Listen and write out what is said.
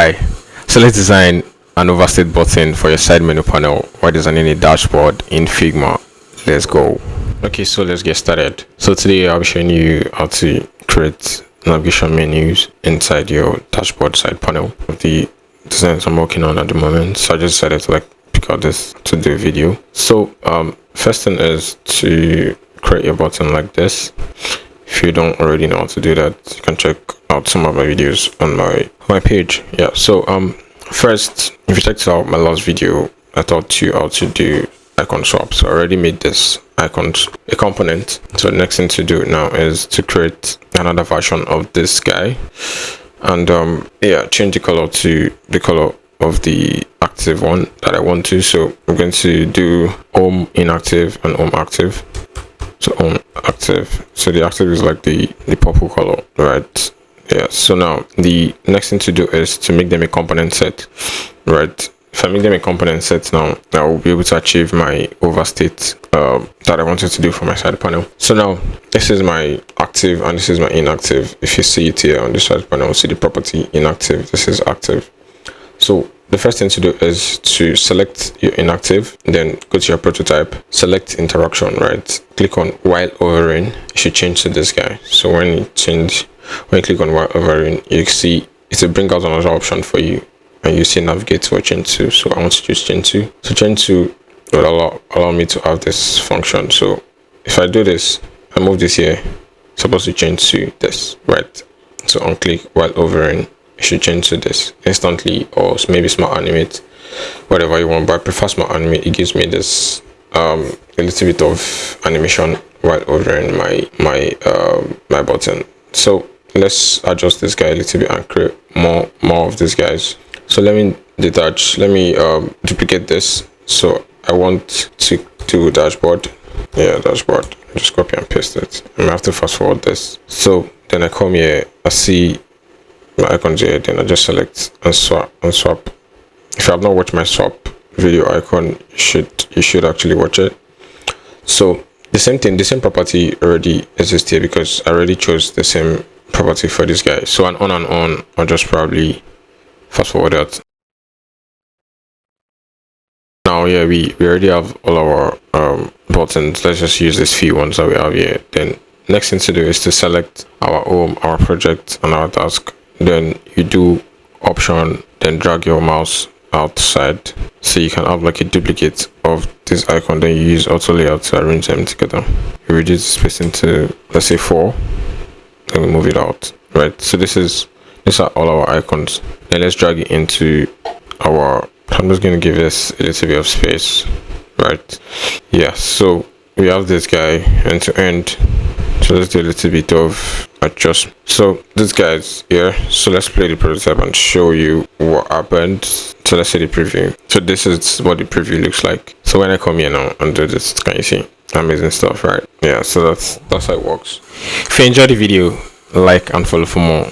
Hi, so let's design an overstate button for your side menu panel while designing a dashboard in Figma. Let's go. Okay, so let's get started. So today I'll be showing you how to create navigation menus inside your dashboard side panel of the designs I'm working on at the moment. So I just decided to pick out this to do a video. So first thing is to create a button like this. If you don't already know how to do that, you can check out some of my videos on my page. Yeah, so first, if you checked out my last video, I taught you how to do icon swap. So I already made this icons a component. So the next thing to do now is to create another version of this guy, and change the color to the color of the active one that I want to. So I'm going to do home inactive and home active. So home active, so the active is like the purple color, right? Yeah, so now the next thing to do is to make them a component set, right? If I make them a component set now, I will be able to achieve my overstate that I wanted to do for my side panel. So now this is my active and this is my inactive. If you see it here on the side panel, see the property inactive, this is active. So the first thing to do is to select your inactive, then go to your prototype, select interaction, right? Click on while hovering, it should change to this guy. So when you click on while hovering, you see it will bring out another option for you, and you see navigate for chain 2. So I want to choose chain 2. So chain 2 will allow me to have this function. So if I do this, I move this here, it's supposed to change to this, right? So on click while hovering, it should change to this instantly, or maybe smart animate, whatever you want, but I prefer smart animate. It gives me this a little bit of animation while hovering my button. So let's adjust this guy a little bit and create more of these guys. So let me duplicate this. So I want to do dashboard. Yeah, dashboard. Just copy and paste it. I have to fast forward this. So then I come here, I see my icons here, then I just select and swap. If you have not watched my swap video icon, you should actually watch it. So the same property already exists here because I already chose the same property for this guy. So an on and on, I'll just probably fast forward that. Now yeah, we already have all our buttons. Let's just use these few ones that we have here. Then next thing to do is to select our home, our project, and our task. Then you do option, then drag your mouse outside so you can have like a duplicate of this icon. Then you use auto layout to arrange them together. You reduce the spacing to, let's say, 4, then we move it out, right? So these are all our icons. Then let's drag it into I'm just going to give this a little bit of space, right? Yeah, so we have this guy end to end. So let's do a little bit of adjustment. So this guy's here. So let's play the prototype and show you what happened. So let's see the preview. So this is what the preview looks like. So when I come here now and do this, can you see amazing stuff, right? Yeah, so that's how it works. If you enjoyed the video, like and follow for more.